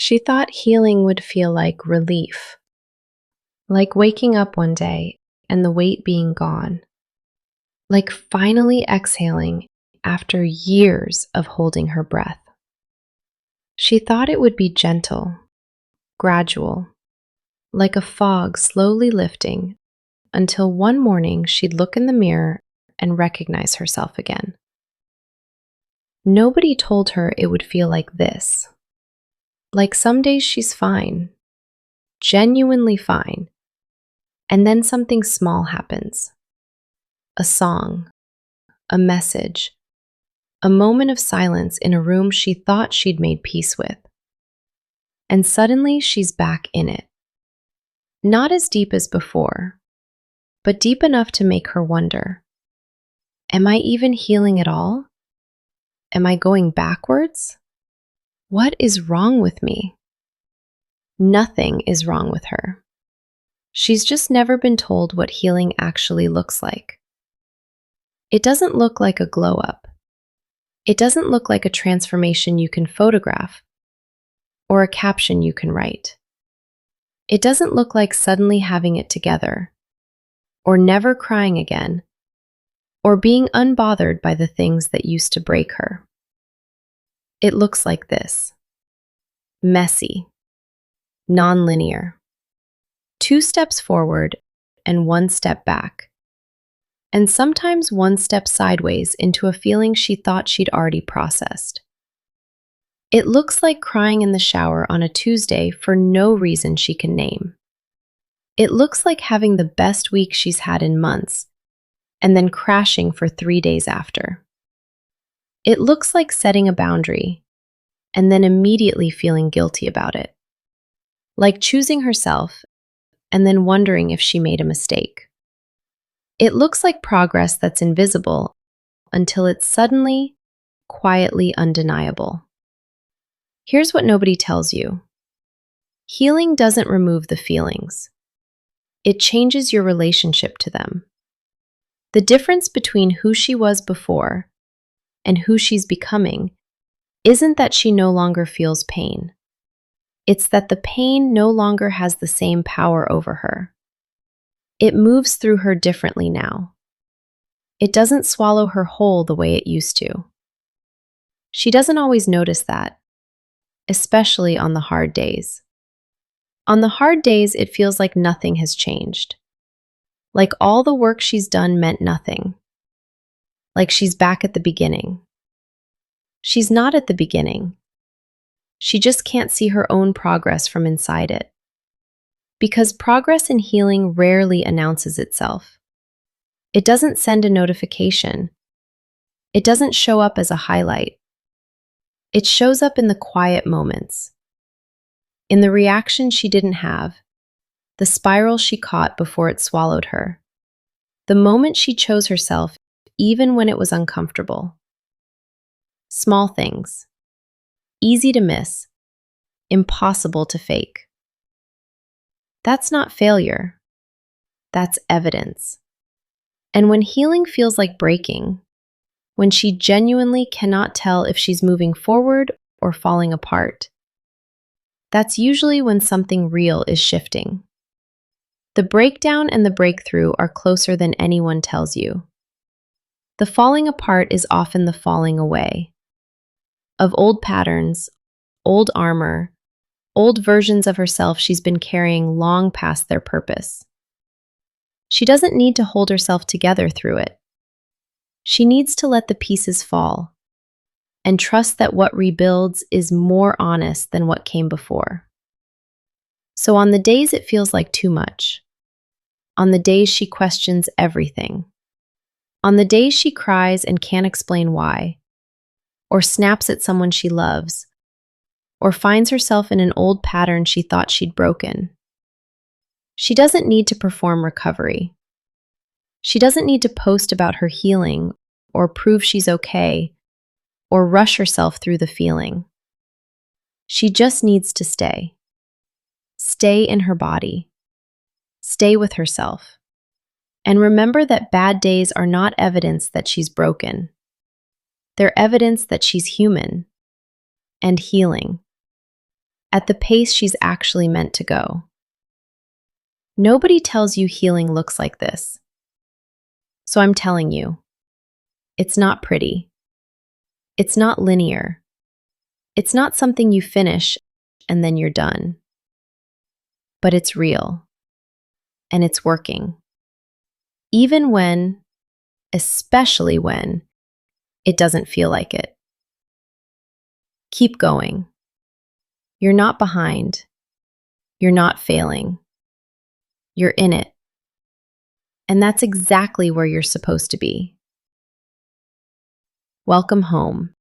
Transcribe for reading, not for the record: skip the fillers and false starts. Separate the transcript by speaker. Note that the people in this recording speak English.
Speaker 1: She thought healing would feel like relief, like waking up one day and the weight being gone, like finally exhaling after years of holding her breath. She thought it would be gentle, gradual, like a fog slowly lifting until one morning she'd look in the mirror and recognize herself again. Nobody told her it would feel like this. Like some days she's fine, genuinely fine, and then something small happens. A song, a message, a moment of silence in a room she thought she'd made peace with. And suddenly she's back in it. Not as deep as before, but deep enough to make her wonder, am I even healing at all? Am I going backwards? What is wrong with me? Nothing is wrong with her. She's just never been told what healing actually looks like. It doesn't look like a glow up. It doesn't look like a transformation you can photograph or a caption you can write. It doesn't look like suddenly having it together or never crying again or being unbothered by the things that used to break her. It looks like this: messy, nonlinear, 2 steps forward and 1 step back, and sometimes 1 step sideways into a feeling she thought she'd already processed. It looks like crying in the shower on a Tuesday for no reason she can name. It looks like having the best week she's had in months and then crashing for 3 days after. It looks like setting a boundary and then immediately feeling guilty about it. Like choosing herself and then wondering if she made a mistake. It looks like progress that's invisible until it's suddenly, quietly undeniable. Here's what nobody tells you. Healing doesn't remove the feelings. It changes your relationship to them. The difference between who she was before and who she's becoming isn't that she no longer feels pain. It's that the pain no longer has the same power over her. It moves through her differently now. It doesn't swallow her whole the way it used to. She doesn't always notice that, especially on the hard days. On the hard days, it feels like nothing has changed. Like all the work she's done meant nothing. Like she's back at the beginning. She's not at the beginning. She just can't see her own progress from inside it. Because progress in healing rarely announces itself. It doesn't send a notification. It doesn't show up as a highlight. It shows up in the quiet moments. In the reaction she didn't have, the spiral she caught before it swallowed her, the moment she chose herself even when it was uncomfortable. Small things. Easy to miss. Impossible to fake. That's not failure. That's evidence. And when healing feels like breaking, when she genuinely cannot tell if she's moving forward or falling apart, that's usually when something real is shifting. The breakdown and the breakthrough are closer than anyone tells you. The falling apart is often the falling away of old patterns, old armor, old versions of herself she's been carrying long past their purpose. She doesn't need to hold herself together through it. She needs to let the pieces fall and trust that what rebuilds is more honest than what came before. So on the days it feels like too much, on the days she questions everything, on the days she cries and can't explain why, or snaps at someone she loves, or finds herself in an old pattern she thought she'd broken, she doesn't need to perform recovery. She doesn't need to post about her healing or prove she's okay or rush herself through the feeling. She just needs to stay. Stay in her body. Stay with herself. And remember that bad days are not evidence that she's broken. They're evidence that she's human and healing. at the pace she's actually meant to go. Nobody tells you healing looks like this. So I'm telling you, it's not pretty. It's not linear. It's not something you finish and then you're done. But it's real. And it's working. Even when, especially when, it doesn't feel like it. Keep going. You're not behind. You're not failing. You're in it. And that's exactly where you're supposed to be. Welcome home.